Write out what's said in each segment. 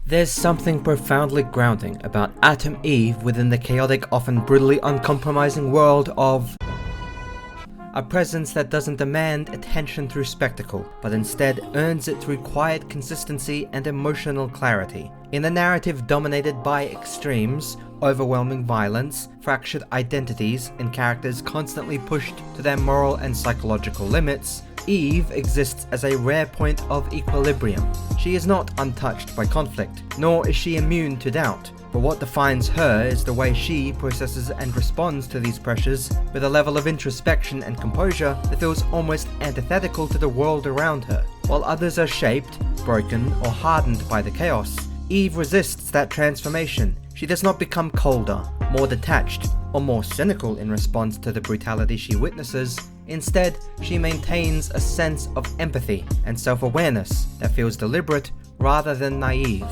There's something profoundly grounding about Atom Eve within the chaotic, often brutally uncompromising world of a presence that doesn't demand attention through spectacle, but instead earns it through quiet consistency and emotional clarity. In a narrative dominated by extremes, overwhelming violence, fractured identities, and characters constantly pushed to their moral and psychological limits, Eve exists as a rare point of equilibrium. She is not untouched by conflict, nor is she immune to doubt. But what defines her is the way she processes and responds to these pressures with a level of introspection and composure that feels almost antithetical to the world around her. While others are shaped, broken, or hardened by the chaos, Eve resists that transformation. She does not become colder, more detached, or more cynical in response to the brutality she witnesses. Instead, she maintains a sense of empathy and self-awareness that feels deliberate rather than naive,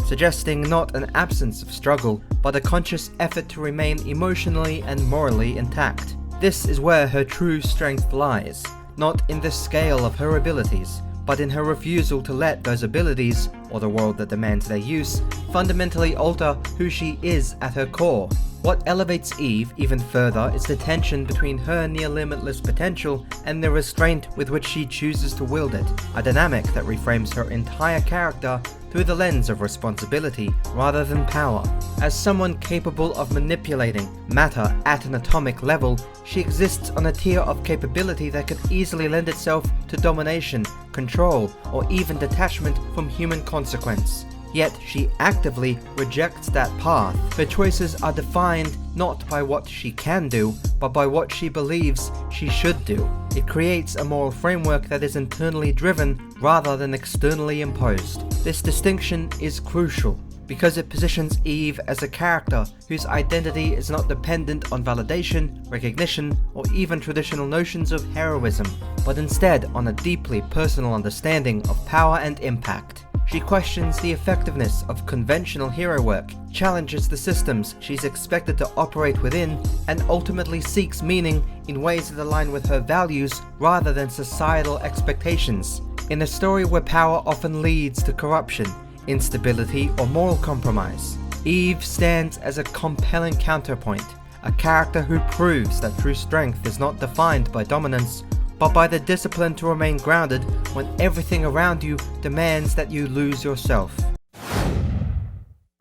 suggesting not an absence of struggle, but a conscious effort to remain emotionally and morally intact. This is where her true strength lies, not in the scale of her abilities, but in her refusal to let those abilities, or the world that demands their use, fundamentally alter who she is at her core. What elevates Eve even further is the tension between her near-limitless potential and the restraint with which she chooses to wield it, a dynamic that reframes her entire character through the lens of responsibility rather than power. As someone capable of manipulating matter at an atomic level, she exists on a tier of capability that could easily lend itself to domination, control, or even detachment from human consequence. Yet she actively rejects that path. Her choices are defined not by what she can do, but by what she believes she should do. It creates a moral framework that is internally driven rather than externally imposed. This distinction is crucial because it positions Eve as a character whose identity is not dependent on validation, recognition, or even traditional notions of heroism, but instead on a deeply personal understanding of power and impact. She questions the effectiveness of conventional hero work, challenges the systems she's expected to operate within, and ultimately seeks meaning in ways that align with her values rather than societal expectations. In a story where power often leads to corruption, instability, or moral compromise, Eve stands as a compelling counterpoint, a character who proves that true strength is not defined by dominance, but by the discipline to remain grounded when everything around you demands that you lose yourself.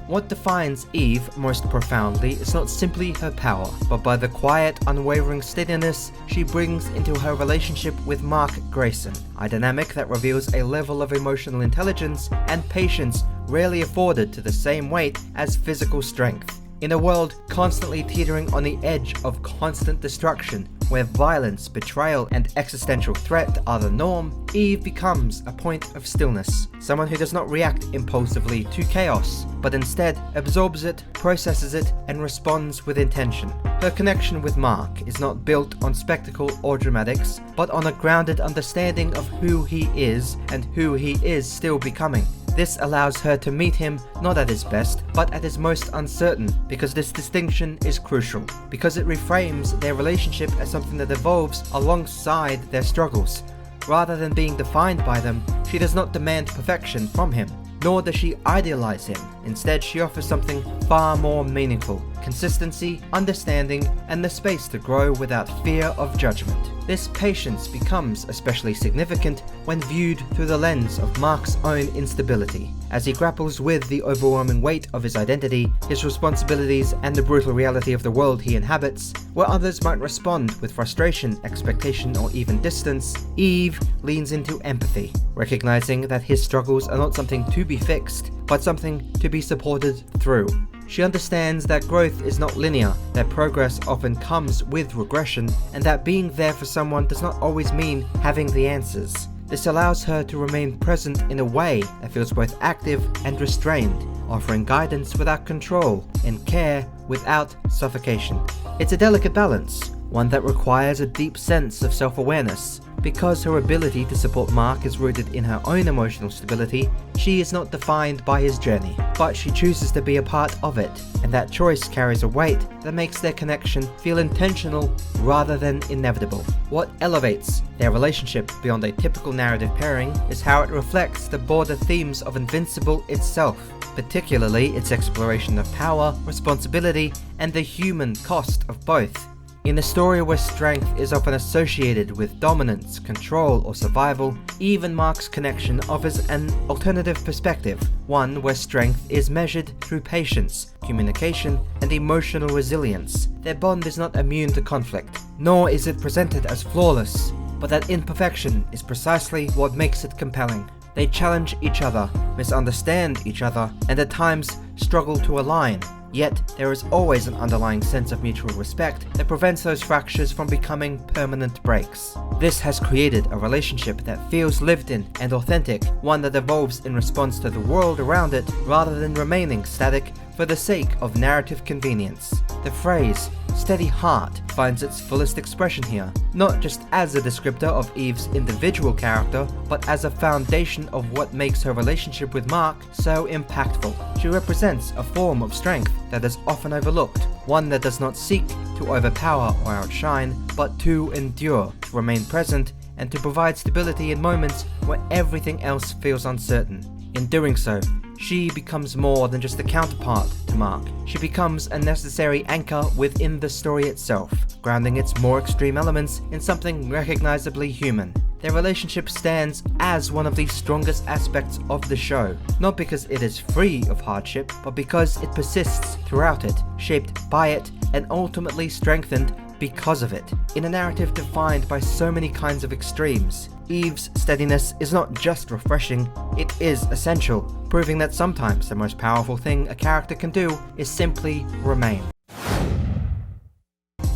What defines Eve most profoundly is not simply her power, but by the quiet, unwavering steadiness she brings into her relationship with Mark Grayson, a dynamic that reveals a level of emotional intelligence and patience rarely afforded to the same weight as physical strength. In a world constantly teetering on the edge of constant destruction, where violence, betrayal, and existential threat are the norm, Eve becomes a point of stillness, someone who does not react impulsively to chaos, but instead absorbs it, processes it, and responds with intention. Her connection with Mark is not built on spectacle or dramatics, but on a grounded understanding of who he is and who he is still becoming. This allows her to meet him not at his best, but at his most uncertain, because this distinction is crucial, because it reframes their relationship as something that evolves alongside their struggles. Rather than being defined by them, she does not demand perfection from him, nor does she idealize him. Instead, she offers something far more meaningful: consistency, understanding, and the space to grow without fear of judgment. This patience becomes especially significant when viewed through the lens of Mark's own instability, as he grapples with the overwhelming weight of his identity, his responsibilities, and the brutal reality of the world he inhabits. Where others might respond with frustration, expectation, or even distance, Eve leans into empathy, recognizing that his struggles are not something to be fixed, but something to be supported through. She understands that growth is not linear, that progress often comes with regression, and that being there for someone does not always mean having the answers. This allows her to remain present in a way that feels both active and restrained, offering guidance without control and care without suffocation. It's a delicate balance, one that requires a deep sense of self-awareness, Because her ability to support Mark is rooted in her own emotional stability, she is not defined by his journey, but she chooses to be a part of it, and that choice carries a weight that makes their connection feel intentional rather than inevitable. What elevates their relationship beyond a typical narrative pairing is how it reflects the broader themes of Invincible itself, particularly its exploration of power, responsibility, and the human cost of both. In a story where strength is often associated with dominance, control, or survival, Eve and Mark's connection offers an alternative perspective, one where strength is measured through patience, communication, and emotional resilience. Their bond is not immune to conflict, nor is it presented as flawless, but that imperfection is precisely what makes it compelling. They challenge each other, misunderstand each other, and at times struggle to align. Yet, there is always an underlying sense of mutual respect that prevents those fractures from becoming permanent breaks. This has created a relationship that feels lived in and authentic, one that evolves in response to the world around it rather than remaining static for the sake of narrative convenience. The phrase, steady heart, finds its fullest expression here, not just as a descriptor of Eve's individual character, but as a foundation of what makes her relationship with Mark so impactful. She represents a form of strength that is often overlooked, one that does not seek to overpower or outshine, but to endure, to remain present, and to provide stability in moments where everything else feels uncertain. In doing so, she becomes more than just a counterpart to Mark. She becomes a necessary anchor within the story itself, grounding its more extreme elements in something recognizably human. Their relationship stands as one of the strongest aspects of the show, not because it is free of hardship, but because it persists throughout it, shaped by it, and ultimately strengthened because of it. In a narrative defined by so many kinds of extremes, Eve's steadiness is not just refreshing, it is essential, proving that sometimes the most powerful thing a character can do is simply remain.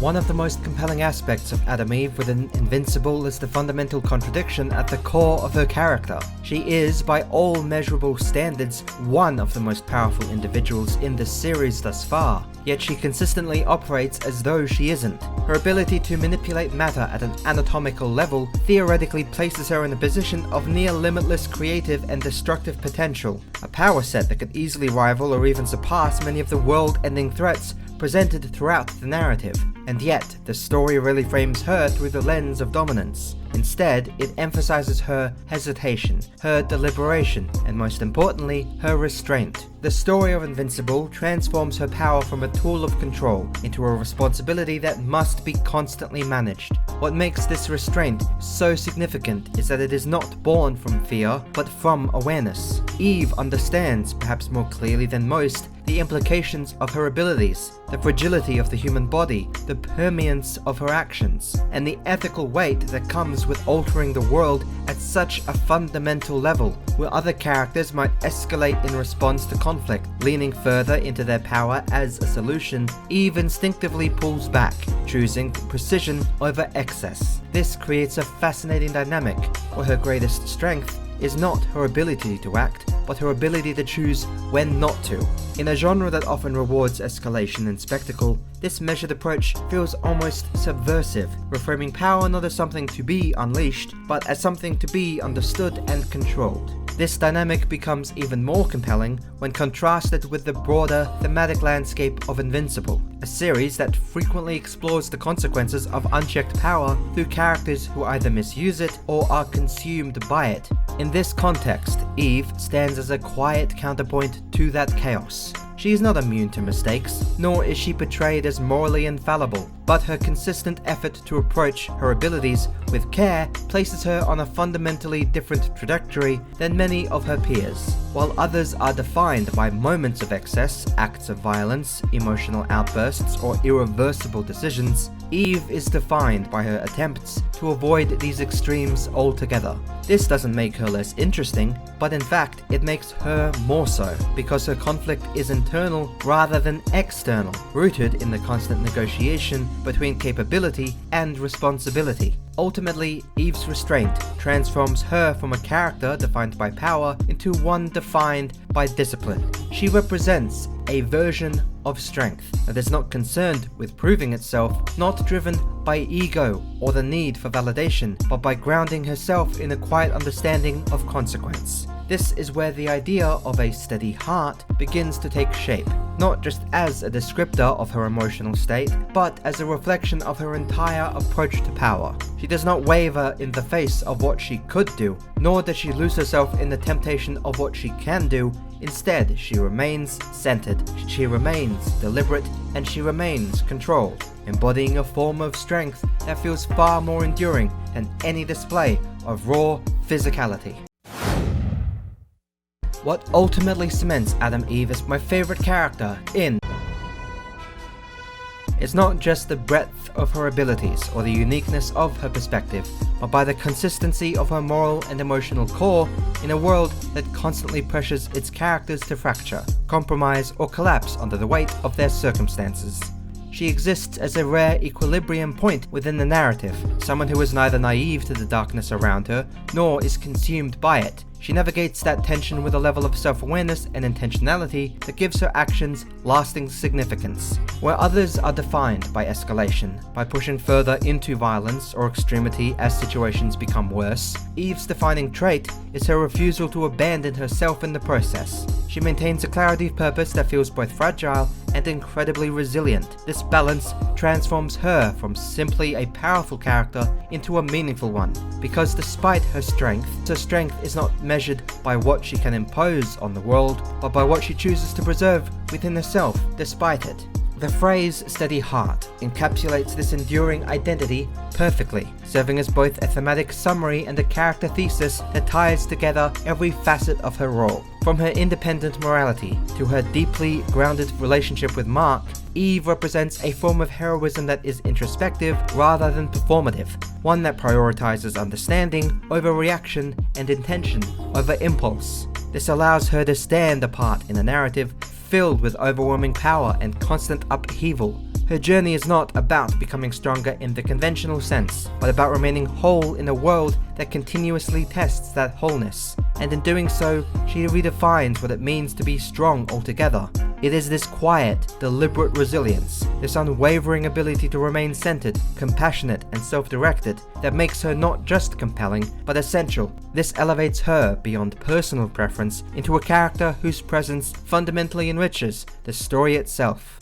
One of the most compelling aspects of Atom Eve within Invincible is the fundamental contradiction at the core of her character. She is, by all measurable standards, one of the most powerful individuals in the series thus far, yet she consistently operates as though she isn't. Her ability to manipulate matter at an anatomical level theoretically places her in a position of near limitless creative and destructive potential, a power set that could easily rival or even surpass many of the world-ending threats presented throughout the narrative. And yet, the story really frames her through the lens of dominance. Instead, it emphasizes her hesitation, her deliberation, and most importantly, her restraint. The story of Invincible transforms her power from a tool of control into a responsibility that must be constantly managed. What makes this restraint so significant is that it is not born from fear, but from awareness. Eve understands, perhaps more clearly than most, the implications of her abilities, the fragility of the human body, the permanence of her actions, and the ethical weight that comes with altering the world at such a fundamental level, where other characters might escalate in response to conflict. Leaning further into their power as a solution, Eve instinctively pulls back, choosing precision over excess. This creates a fascinating dynamic, where her greatest strength is not her ability to act, but her ability to choose when not to. In a genre that often rewards escalation and spectacle, this measured approach feels almost subversive, reframing power not as something to be unleashed, but as something to be understood and controlled. This dynamic becomes even more compelling when contrasted with the broader thematic landscape of Invincible, a series that frequently explores the consequences of unchecked power through characters who either misuse it or are consumed by it. In this context, Eve stands as a quiet counterpoint to that chaos. She is not immune to mistakes, nor is she portrayed as morally infallible, but her consistent effort to approach her abilities with care places her on a fundamentally different trajectory than many of her peers. While others are defined by moments of excess, acts of violence, emotional outbursts, or irreversible decisions, Eve is defined by her attempts to avoid these extremes altogether. This doesn't make her less interesting, but in fact it makes her more so, because her conflict is internal rather than external, rooted in the constant negotiation between capability and responsibility. Ultimately, Eve's restraint transforms her from a character defined by power into one defined by discipline. She represents a version of strength that is not concerned with proving itself, not driven by ego or the need for validation, but by grounding herself in a quiet understanding of consequence. This is where the idea of a steady heart begins to take shape, not just as a descriptor of her emotional state, but as a reflection of her entire approach to power. She does not waver in the face of what she could do, nor does she lose herself in the temptation of what she can do. Instead, she remains centered, she remains deliberate, and she remains controlled, embodying a form of strength that feels far more enduring than any display of raw physicality. What ultimately cements Adam Eve as my favorite character in is not just the breadth of her abilities or the uniqueness of her perspective, but by the consistency of her moral and emotional core in a world that constantly pressures its characters to fracture, compromise, or collapse under the weight of their circumstances. She exists as a rare equilibrium point within the narrative, someone who is neither naive to the darkness around her, nor is consumed by it. She navigates that tension with a level of self-awareness and intentionality that gives her actions lasting significance. Where others are defined by escalation, by pushing further into violence or extremity as situations become worse, Eve's defining trait is her refusal to abandon herself in the process. She maintains a clarity of purpose that feels both fragile and incredibly resilient. This balance transforms her from simply a powerful character into a meaningful one, because despite her strength is not measured by what she can impose on the world, but by what she chooses to preserve within herself despite it. The phrase steady heart encapsulates this enduring identity perfectly, serving as both a thematic summary and a character thesis that ties together every facet of her role. From her independent morality to her deeply grounded relationship with Mark, Eve represents a form of heroism that is introspective rather than performative, one that prioritizes understanding over reaction and intention over impulse. This allows her to stand apart in a narrative filled with overwhelming power and constant upheaval. Her journey is not about becoming stronger in the conventional sense, but about remaining whole in a world that continuously tests that wholeness. And in doing so, she redefines what it means to be strong altogether. It is this quiet, deliberate resilience, this unwavering ability to remain centered, compassionate, and self-directed that makes her not just compelling, but essential. This elevates her beyond personal preference into a character whose presence fundamentally enriches the story itself.